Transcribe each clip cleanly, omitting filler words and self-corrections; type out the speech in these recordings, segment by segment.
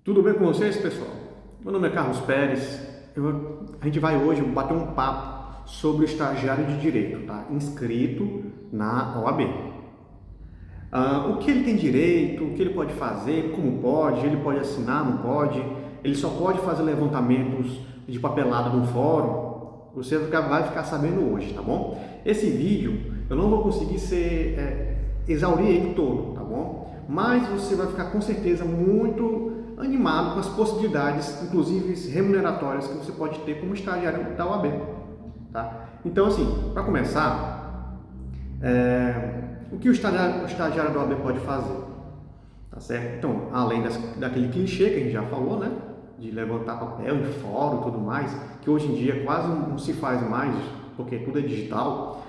Tudo bem com vocês, pessoal? Meu nome é Carlos Pérez. A gente vai hoje bater um papo sobre o estagiário de direito, tá? Inscrito na OAB. O que ele tem direito, o que ele pode fazer, como pode, ele pode assinar, não pode, ele só pode fazer levantamentos de papelada no fórum. Você vai ficar sabendo hoje, tá bom? Esse vídeo eu não vou conseguir exaurir ele todo, tá bom? Mas você vai ficar com certeza muito animado com as possibilidades, inclusive remuneratórias, que você pode ter como estagiário da OAB, tá? Então, assim, para começar, o que o estagiário da OAB pode fazer? Tá certo? Então, além daquele clichê que a gente já falou, né? De levantar papel em fórum e tudo mais, que hoje em dia quase não se faz mais, porque tudo é digital.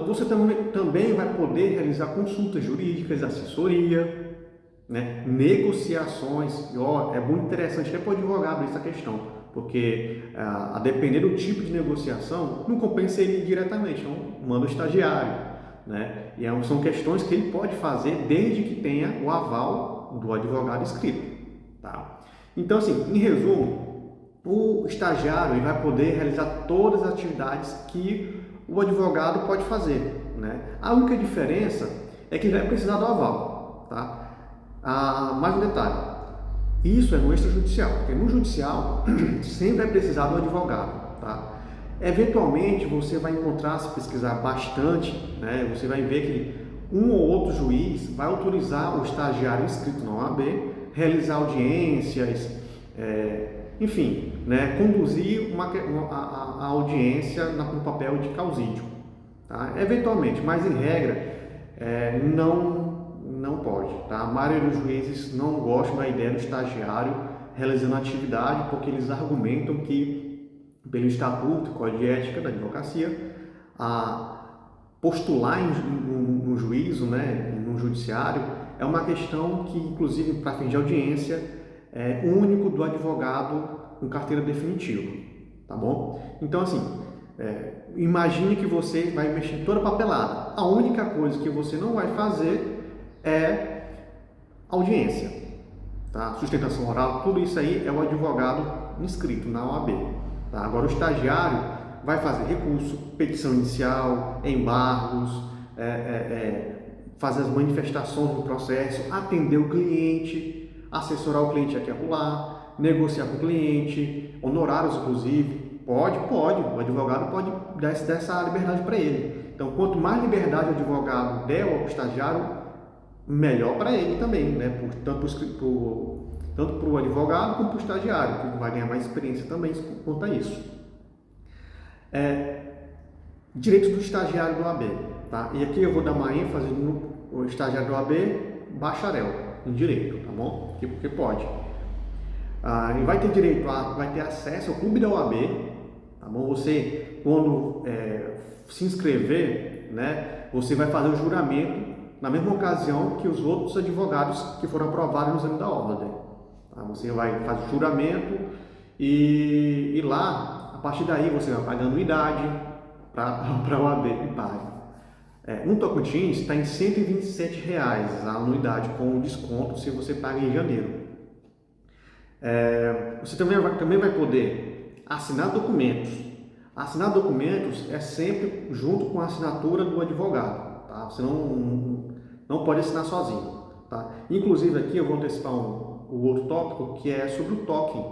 Você também vai poder realizar consultas jurídicas, assessoria, né, negociações. E, é muito interessante até para o advogado essa questão, porque a depender do tipo de negociação, não compensa ele diretamente, então manda o estagiário, né? E são questões que ele pode fazer desde que tenha o aval do advogado inscrito, tá? Então, assim, em resumo, o estagiário ele vai poder realizar todas as atividades que o advogado pode fazer, né? A única diferença é que ele vai precisar do aval, tá? Mais um detalhe, isso é no extrajudicial, porque no judicial sempre vai precisar do advogado, tá? Eventualmente você vai encontrar, se pesquisar bastante, né, você vai ver que um ou outro juiz vai autorizar o estagiário inscrito na OAB realizar audiências, enfim, né, conduzir a audiência no papel de causídio, tá? Eventualmente, mas em regra não pode, tá? A maioria dos juízes não gostam da ideia do estagiário realizando atividade porque eles argumentam que, pelo estatuto e código de ética da advocacia, postular no juízo, né, no judiciário, é uma questão que, inclusive, para fins de audiência, é único do advogado com carteira definitiva, tá bom? Então, assim, imagine que você vai mexer em toda a papelada. A única coisa que você não vai fazer é audiência, tá? Sustentação oral, tudo isso aí é o advogado inscrito na OAB, tá? Agora o estagiário vai fazer recurso, petição inicial, embargos, fazer as manifestações do processo, atender o cliente, assessorar o cliente aqui e acolá, negociar com o cliente, honorários inclusive, pode, o advogado pode dar essa liberdade para ele. Então, quanto mais liberdade o advogado der ao estagiário, melhor para ele também, né? Tanto para o advogado como para o estagiário, que vai ganhar mais experiência também quanto a isso. Direitos do estagiário do OAB, tá? E aqui eu vou dar uma ênfase no estagiário do OAB bacharel em direito, tá bom? Porque pode. Ele vai ter direito vai ter acesso ao clube da OAB, tá bom? Você, quando se inscrever, né? Você vai fazer o juramento na mesma ocasião que os outros advogados que foram aprovados no exame da ordem. Tá? Você vai fazer o juramento e lá, a partir daí, você vai pagar anuidade para a OAB e paga. No Tocantins está em R$ 127 a anuidade com desconto se você paga em janeiro. Você também vai poder assinar documentos. Assinar documentos é sempre junto com a assinatura do advogado. Tá? Você não pode assinar sozinho, tá? Inclusive aqui eu vou antecipar o outro tópico, que é sobre o token,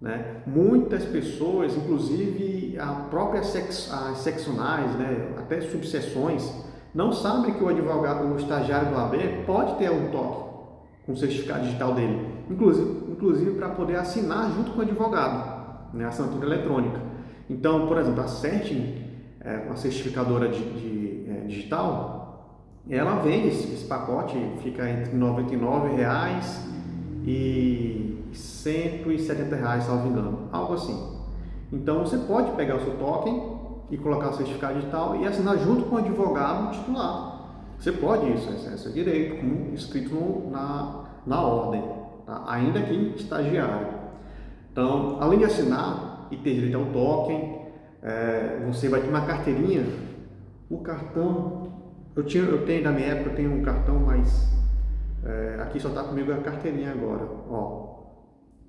né? Muitas pessoas, inclusive as seccionais, né, até subseções, não sabem que o estagiário do AB pode ter um token com o certificado digital dele, inclusive para poder assinar junto com o advogado, né, assinatura eletrônica. Então, por exemplo, a Certin, uma certificadora digital, ela vende esse pacote, fica entre R$ 99 e R$ 170, salvo engano, algo assim. Então você pode pegar o seu token e colocar o certificado digital e assinar junto com o advogado titular. Você pode isso, é seu direito, como escrito na ordem, tá? Ainda que estagiário. Então, além de assinar e ter direito ao token, você vai ter uma carteirinha. O cartão, eu tenho da minha época, eu tenho um cartão, mas aqui só está comigo a carteirinha agora. Ó,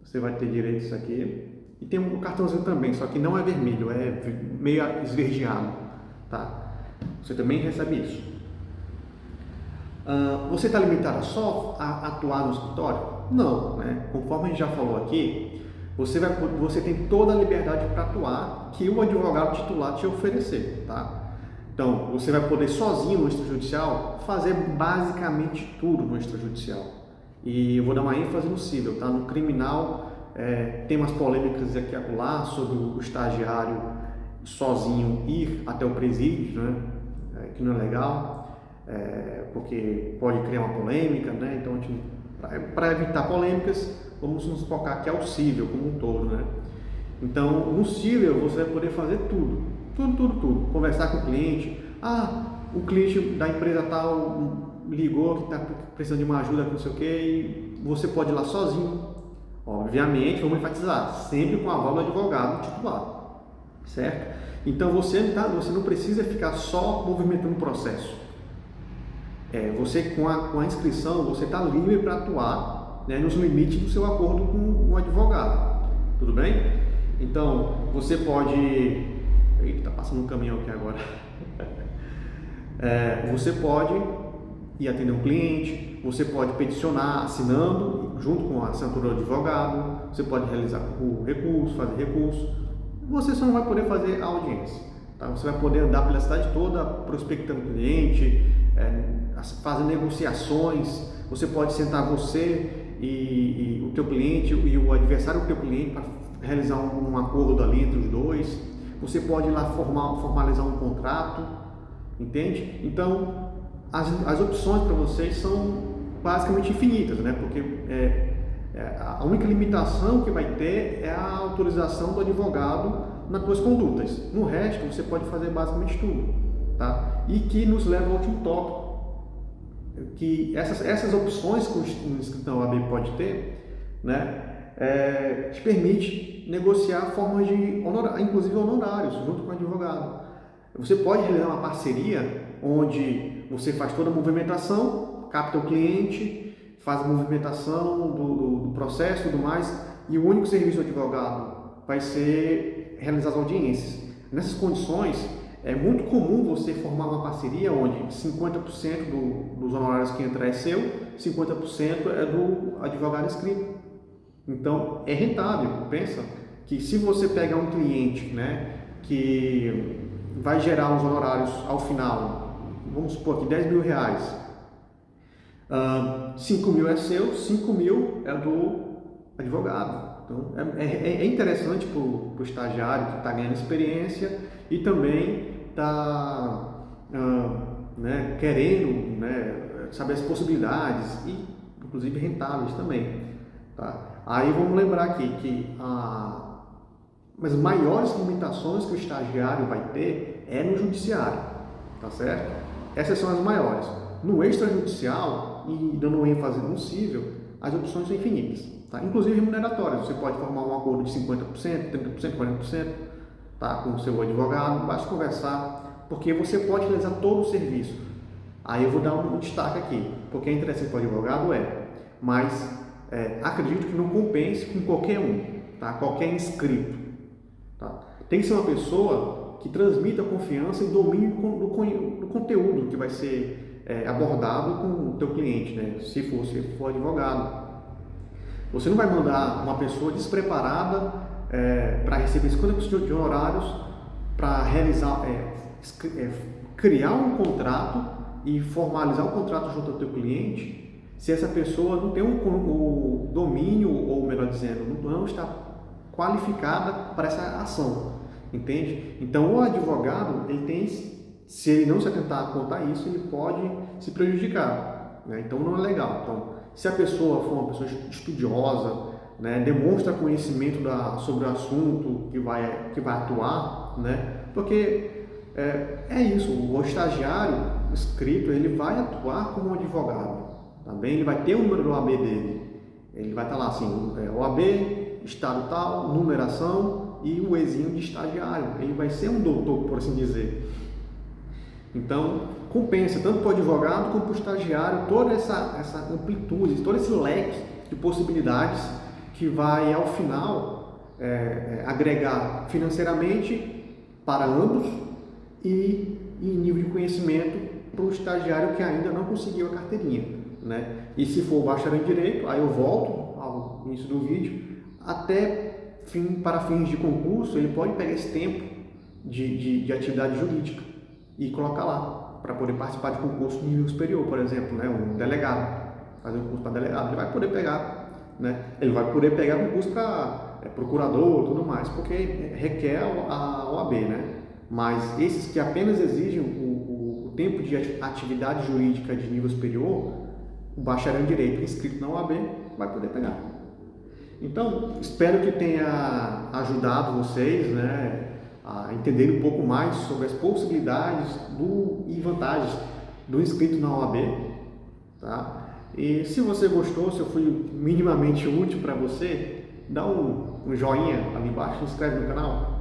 você vai ter direito a isso aqui. E tem um cartãozinho também, só que não é vermelho, é meio esverdeado, tá? Você também recebe isso. Você está limitado só a atuar no escritório? Não, né? Conforme a gente já falou aqui, você tem toda a liberdade para atuar que o advogado titular te oferecer, tá? Então, você vai poder sozinho no extrajudicial fazer basicamente tudo no extrajudicial. E eu vou dar uma ênfase no civil, tá? No criminal, tem umas polêmicas aqui e acolá sobre o estagiário sozinho ir até o presídio, né? Que não é legal, porque pode criar uma polêmica, né? Então, para evitar polêmicas, vamos nos focar aqui ao civil como um todo, né? Então, no civil você vai poder fazer tudo. Tudo. Conversar com o cliente. O cliente da empresa tal ligou que está precisando de uma ajuda, não sei o que, e você pode ir lá sozinho. Obviamente, vamos enfatizar, sempre com a aval do advogado titular, certo? Então, você não precisa ficar só movimentando o processo. Você, com a inscrição, você está livre para atuar, né, nos limites do seu acordo com o advogado. Tudo bem? Então, você pode... Eita, tá passando um caminhão aqui agora. Você pode ir atender um cliente, você pode peticionar assinando, junto com a assinatura do advogado, você pode realizar o recurso, fazer recurso. Você só não vai poder fazer a audiência, tá? Você vai poder andar pela cidade toda prospectando cliente, fazer negociações. Você pode sentar você e o teu cliente e o adversário do teu cliente para realizar um acordo ali entre os dois. Você pode ir lá formalizar um contrato, entende? Então, as opções para vocês são basicamente infinitas, né? Porque a única limitação que vai ter é a autorização do advogado nas tuas condutas. No resto, você pode fazer basicamente tudo, tá? E que nos leva ao último tópico, que essas opções que o inscrito na OAB pode ter, né? Te permite negociar formas de inclusive honorários junto com o advogado. Você pode realizar uma parceria onde você faz toda a movimentação, capta o cliente, faz a movimentação do processo e tudo mais, e o único serviço do advogado vai ser realizar as audiências. Nessas condições, é muito comum você formar uma parceria onde 50% dos honorários que entra é seu, 50% é do advogado inscrito. Então, é rentável. Pensa que se você pegar um cliente, né, que vai gerar uns honorários ao final, vamos supor aqui R$10 mil, 5 mil é seu, 5 mil é do advogado. Então, é interessante para o estagiário que está ganhando experiência e também está querendo, né, saber as possibilidades e, inclusive, rentáveis também. Tá? Aí vamos lembrar aqui que as maiores limitações que o estagiário vai ter é no judiciário, tá certo? Essas são as maiores. No extrajudicial, e dando ênfase no civil, as opções são infinitas, tá? Inclusive remuneratórias. Você pode formar um acordo de 50%, 30%, 40%, tá? Com o seu advogado, basta conversar, porque você pode realizar todo o serviço. Aí eu vou dar um destaque aqui, porque é interessante para o advogado, mas acredito que não compense com qualquer um, tá? Qualquer inscrito, tá? Tem que ser uma pessoa que transmita confiança e domínio do conteúdo que vai ser abordado com o teu cliente, né? Se for advogado. Você não vai mandar uma pessoa despreparada para receber 50% de honorários para realizar, criar um contrato e formalizar o contrato junto ao teu cliente, se essa pessoa não tem o domínio, ou melhor dizendo, não está qualificada para essa ação, entende? Então, o advogado, se ele não se atentar a contar isso, ele pode se prejudicar, né? Então, não é legal. Então, se a pessoa for uma pessoa estudiosa, né, demonstra conhecimento sobre o assunto que vai atuar, né? Porque é isso, o estagiário inscrito, ele vai atuar como um advogado. Também ele vai ter o número do OAB dele, ele vai estar lá assim, OAB, estado tal, numeração e o Ezinho de estagiário, ele vai ser um doutor, por assim dizer. Então, compensa tanto para o advogado como para o estagiário toda essa amplitude, todo esse leque de possibilidades que vai, ao final, agregar financeiramente para ambos e em nível de conhecimento para o estagiário que ainda não conseguiu a carteirinha, né? E se for bacharel em Direito, aí eu volto ao início do vídeo, para fins de concurso, ele pode pegar esse tempo de atividade jurídica e colocar lá, para poder participar de concurso de nível superior, por exemplo, né? Um delegado, fazer um curso para delegado, ele vai poder pegar, né? Ele vai poder pegar concurso para procurador e tudo mais, porque requer a OAB, né? Mas esses que apenas exigem o tempo de atividade jurídica de nível superior, o bacharel em Direito inscrito na OAB vai poder pegar. Então, espero que tenha ajudado vocês, né, a entender um pouco mais sobre as possibilidades e vantagens do inscrito na OAB, tá? E se você gostou, se eu fui minimamente útil para você, dá um joinha ali embaixo, se inscreve no canal.